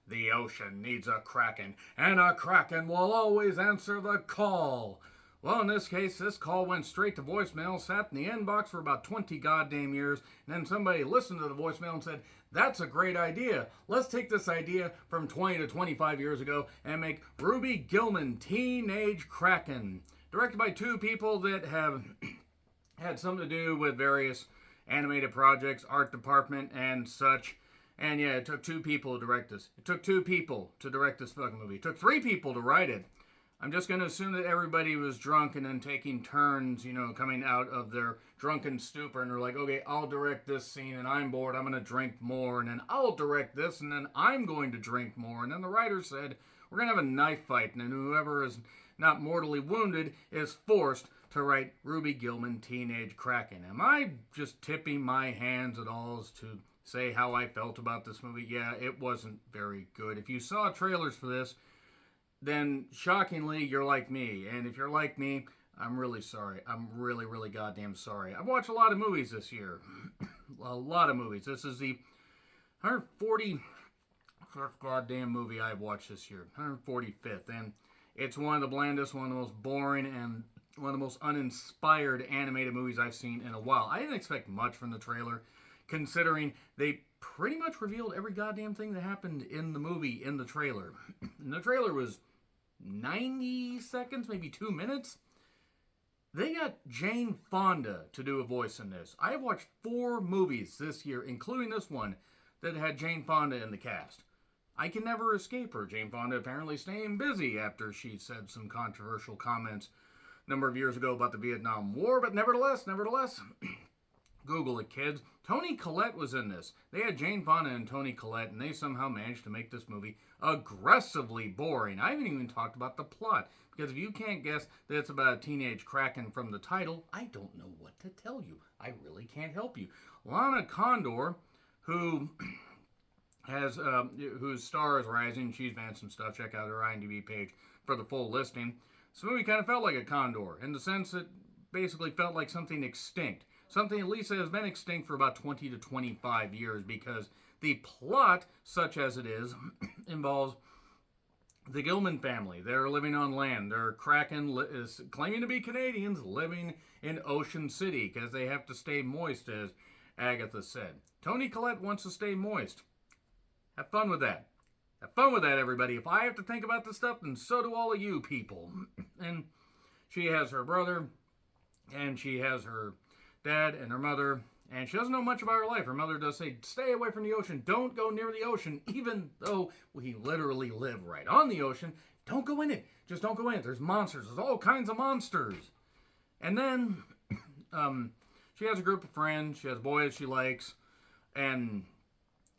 The ocean needs a Kraken, and a Kraken will always answer the call. Well, in this case, this call went straight to voicemail, sat in the inbox for about 20 goddamn years, and then somebody listened to the voicemail and said, that's a great idea. Let's take this idea from 20 to 25 years ago and make Ruby Gillman Teenage Kraken. Directed by two people that have had something to do with various animated projects, art department, and such. And yeah, it took two people to direct this. It took two people to direct this fucking movie. It took three people to write it. I'm just going to assume that everybody was drunk and then taking turns, coming out of their drunken stupor. And they're like, okay, I'll direct this scene and I'm bored. I'm going to drink more. And then I'll direct this and then I'm going to drink more. And then the writer said, we're going to have a knife fight. And then whoever is not mortally wounded is forced to write Ruby Gillman Teenage Kraken. Am I just tipping my hands at all as to say how I felt about this movie? Yeah, it wasn't very good. If you saw trailers for this, then shockingly, you're like me. And if you're like me, I'm really sorry. I'm really, really goddamn sorry. I've watched a lot of movies this year. A lot of movies. This is the 145th goddamn movie I've watched this year. 145th. And it's one of the blandest, one of the most boring, and one of the most uninspired animated movies I've seen in a while. I didn't expect much from the trailer, considering they pretty much revealed every goddamn thing that happened in the movie in the trailer. And the trailer was 90 seconds, maybe 2 minutes. They got Jane Fonda to do a voice in this. I have watched 4 movies this year, including this one, that had Jane Fonda in the cast. I can never escape her. Jane Fonda apparently staying busy after she said some controversial comments a number of years ago about the Vietnam War, but nevertheless, Google it, kids. Toni Collette was in this. They had Jane Fonda and Toni Collette, and they somehow managed to make this movie aggressively boring. I haven't even talked about the plot, because if you can't guess that it's about a teenage Kraken from the title, I don't know what to tell you. I really can't help you. Lana Condor, who has whose star is rising, she's advanced some stuff. Check out her IMDb page for the full listing. This movie kind of felt like a condor, in the sense it basically felt like something extinct. Something at least that has been extinct for about 20 to 25 years, because the plot, such as it is, involves the Gillman family. They're living on land. They're Kraken is claiming to be Canadians living in Ocean City because they have to stay moist, as Agatha said. Toni Collette wants to stay moist. Have fun with that. Have fun with that, everybody. If I have to think about this stuff, then so do all of you people. And she has her brother, and she has her dad and her mother, and she doesn't know much about her life. Her mother does say, stay away from the ocean. Don't go near the ocean, even though we literally live right on the ocean. Don't go in it. Just don't go in it. There's monsters. There's all kinds of monsters. And then she has a group of friends. She has boys she likes. And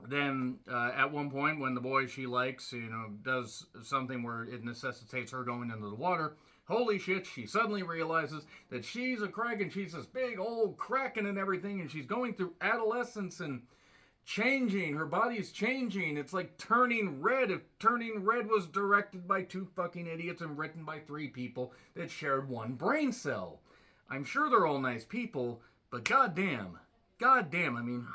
then at one point, when the boy she likes, does something where it necessitates her going into the water, holy shit, she suddenly realizes that she's a Kraken. She's this big old Kraken and everything, and she's going through adolescence and changing. Her body's changing. It's like Turning Red. If Turning Red was directed by 2 fucking idiots and written by 3 people that shared one brain cell. I'm sure they're all nice people, but goddamn, I mean,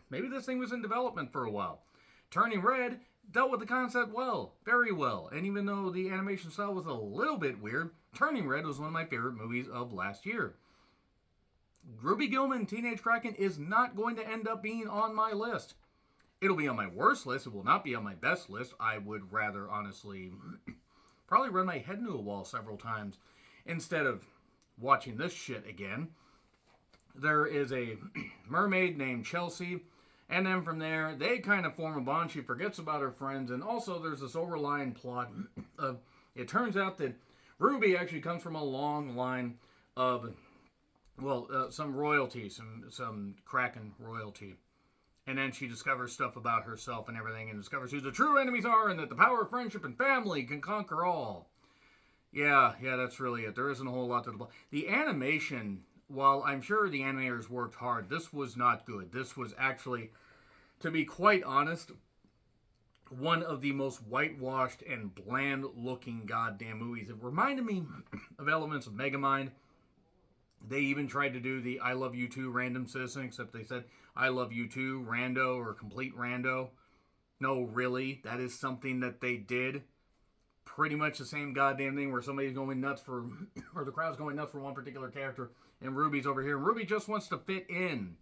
maybe this thing was in development for a while. Turning Red dealt with the concept well, very well, and even though the animation style was a little bit weird, Turning Red was one of my favorite movies of last year. Ruby Gillman Teenage Kraken is not going to end up being on my list. It'll be on my worst list. It will not be on my best list. I would rather, honestly, probably run my head into a wall several times instead of watching this shit again. There is a mermaid named Chelsea, and then from there, they kind of form a bond. She forgets about her friends, and also there's this overlying plot of, it turns out that Ruby actually comes from a long line of, some royalty, some Kraken royalty. And then she discovers stuff about herself and everything, and discovers who the true enemies are, and that the power of friendship and family can conquer all. Yeah, that's really it. There isn't a whole lot to the plot. The animation, while I'm sure the animators worked hard, this was not good. This was actually, to be quite honest, one of the most whitewashed and bland-looking goddamn movies. It reminded me of elements of Megamind. They even tried to do the I Love You Too Random Citizen, except they said I Love You Too Rando or Complete Rando. No, really, that is something that they did. Pretty much the same goddamn thing where somebody's going nuts for, or the crowd's going nuts for one particular character, and Ruby's over here. Ruby just wants to fit in.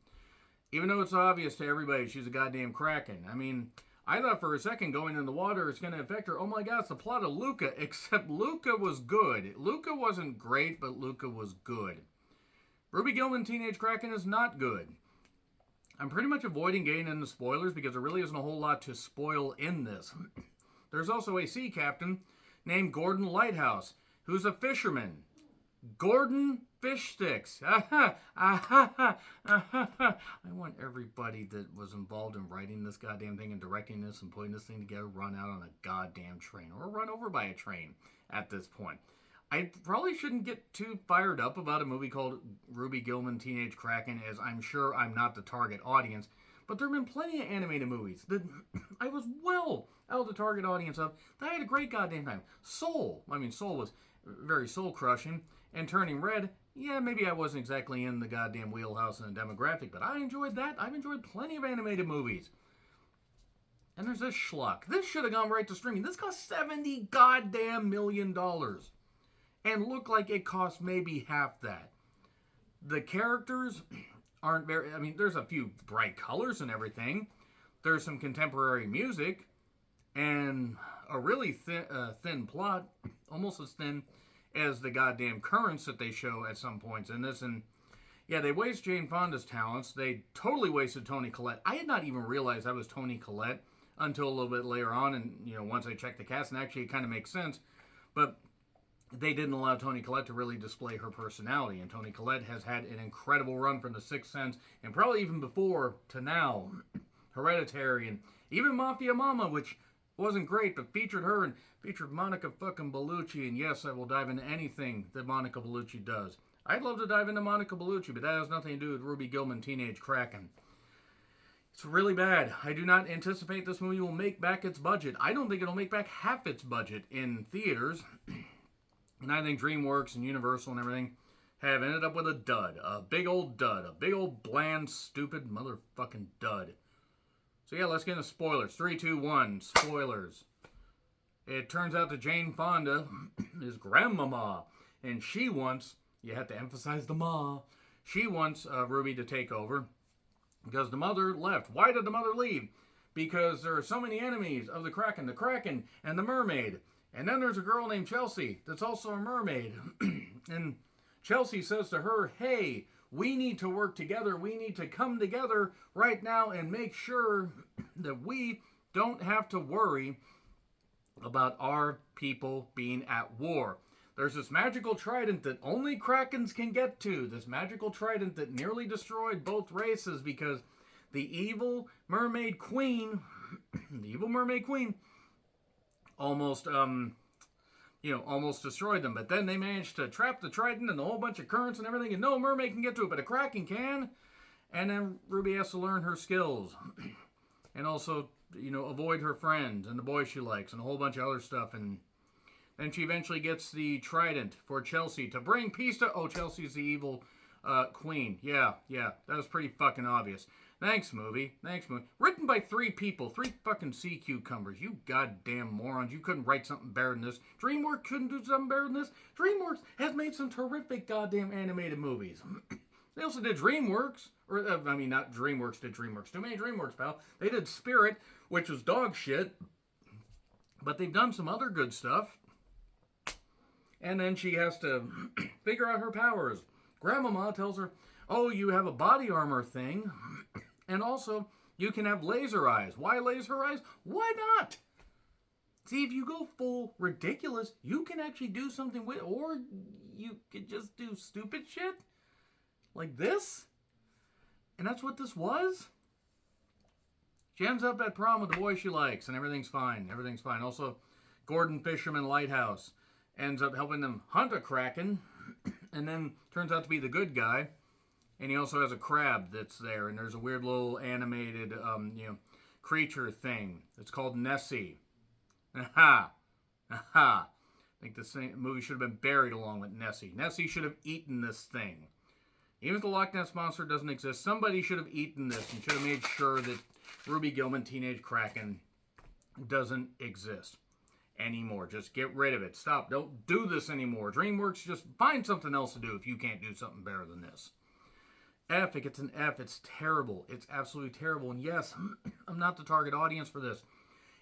Even though it's obvious to everybody she's a goddamn Kraken. I mean, I thought for a second going in the water it's going to affect her. Oh my god, it's the plot of Luca, except Luca was good. Luca wasn't great, but Luca was good. Ruby Gillman Teenage Kraken is not good. I'm pretty much avoiding getting into spoilers because there really isn't a whole lot to spoil in this. There's also a sea captain named Gordon Lighthouse, who's a fisherman. Gordon Fish Sticks. I want everybody that was involved in writing this goddamn thing and directing this and putting this thing together run out on a goddamn train or run over by a train at this point. I probably shouldn't get too fired up about a movie called Ruby Gillman Teenage Kraken, as I'm sure I'm not the target audience. But there have been plenty of animated movies that I was well out of the target audience of that I had a great goddamn time. Soul was very soul-crushing. And Turning Red, yeah, maybe I wasn't exactly in the goddamn wheelhouse and the demographic, but I enjoyed that. I've enjoyed plenty of animated movies. And there's this schluck. This should have gone right to streaming. This cost $70 goddamn million. And looked like it cost maybe half that. The characters aren't very... I mean, there's a few bright colors and everything. There's some contemporary music. And a really thin plot. Almost as thin as the goddamn currents that they show at some points in this. And yeah, they waste Jane Fonda's talents. They totally wasted Toni Collette. I had not even realized that was Toni Collette until a little bit later on. And, you know, once I checked the cast, and actually it kind of makes sense. But they didn't allow Toni Collette to really display her personality. And Toni Collette has had an incredible run from The Sixth Sense, and probably even before to now. Hereditary, and even Mafia Mama, which wasn't great, but featured her and featured Monica fucking Bellucci. And yes, I will dive into anything that Monica Bellucci does. I'd love to dive into Monica Bellucci, but that has nothing to do with Ruby Gillman Teenage Kraken. It's really bad. I do not anticipate this movie will make back its budget. I don't think it'll make back half its budget in theaters. And I think DreamWorks and Universal and everything have ended up with a dud. A big old dud. A big old bland, stupid motherfucking dud. So yeah, let's get into spoilers. 3, 2, 1. Spoilers. It turns out that Jane Fonda is grandmama. And she wants, you have to emphasize the ma, she wants Ruby to take over. Because the mother left. Why did the mother leave? Because there are so many enemies of the Kraken and the mermaid. And then there's a girl named Chelsea that's also a mermaid. And Chelsea says to her, hey, we need to work together. We need to come together right now and make sure that we don't have to worry about our people being at war. There's this magical trident that only Krakens can get to. This magical trident that nearly destroyed both races because the evil mermaid queen, almost destroyed them. But then they managed to trap the trident and a whole bunch of currents and everything, and no mermaid can get to it, but a Kraken can. And then Ruby has to learn her skills. And also, avoid her friends and the boy she likes and a whole bunch of other stuff. And then she eventually gets the trident for Chelsea to bring peace to... Oh, Chelsea's the evil queen. Yeah, that was pretty fucking obvious. Thanks, movie. Written by 3 people. 3 fucking sea cucumbers. You goddamn morons. You couldn't write something better than this. DreamWorks couldn't do something better than this. DreamWorks has made some terrific goddamn animated movies. They also did DreamWorks. Not DreamWorks did DreamWorks. Too many DreamWorks, pal. They did Spirit, which was dog shit. But they've done some other good stuff. And then she has to figure out her powers. Grandmama tells her, oh, you have a body armor thing. And also, you can have laser eyes. Why laser eyes? Why not? See, if you go full ridiculous, you can actually do something with, or you could just do stupid shit. Like this. And that's what this was. She ends up at prom with the boy she likes, and everything's fine. Also, Gordon Fisherman Lighthouse ends up helping them hunt a Kraken, and then turns out to be the good guy. And he also has a crab that's there, and there's a weird little animated, creature thing. It's called Nessie. Aha! I think this movie should have been buried along with Nessie. Nessie should have eaten this thing. Even if the Loch Ness Monster doesn't exist, somebody should have eaten this and should have made sure that Ruby Gillman Teenage Kraken doesn't exist anymore. Just get rid of it. Stop. Don't do this anymore. DreamWorks, just find something else to do if you can't do something better than this. F, it gets an F. It's terrible. It's absolutely terrible. And yes, I'm not the target audience for this.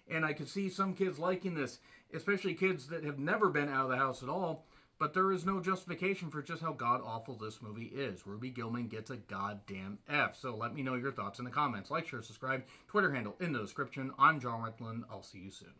And I could see some kids liking this, especially kids that have never been out of the house at all. But there is no justification for just how god-awful this movie is. Ruby Gillman gets a goddamn F. So let me know your thoughts in the comments. Like, share, subscribe. Twitter handle in the description. I'm John Rickland. I'll see you soon.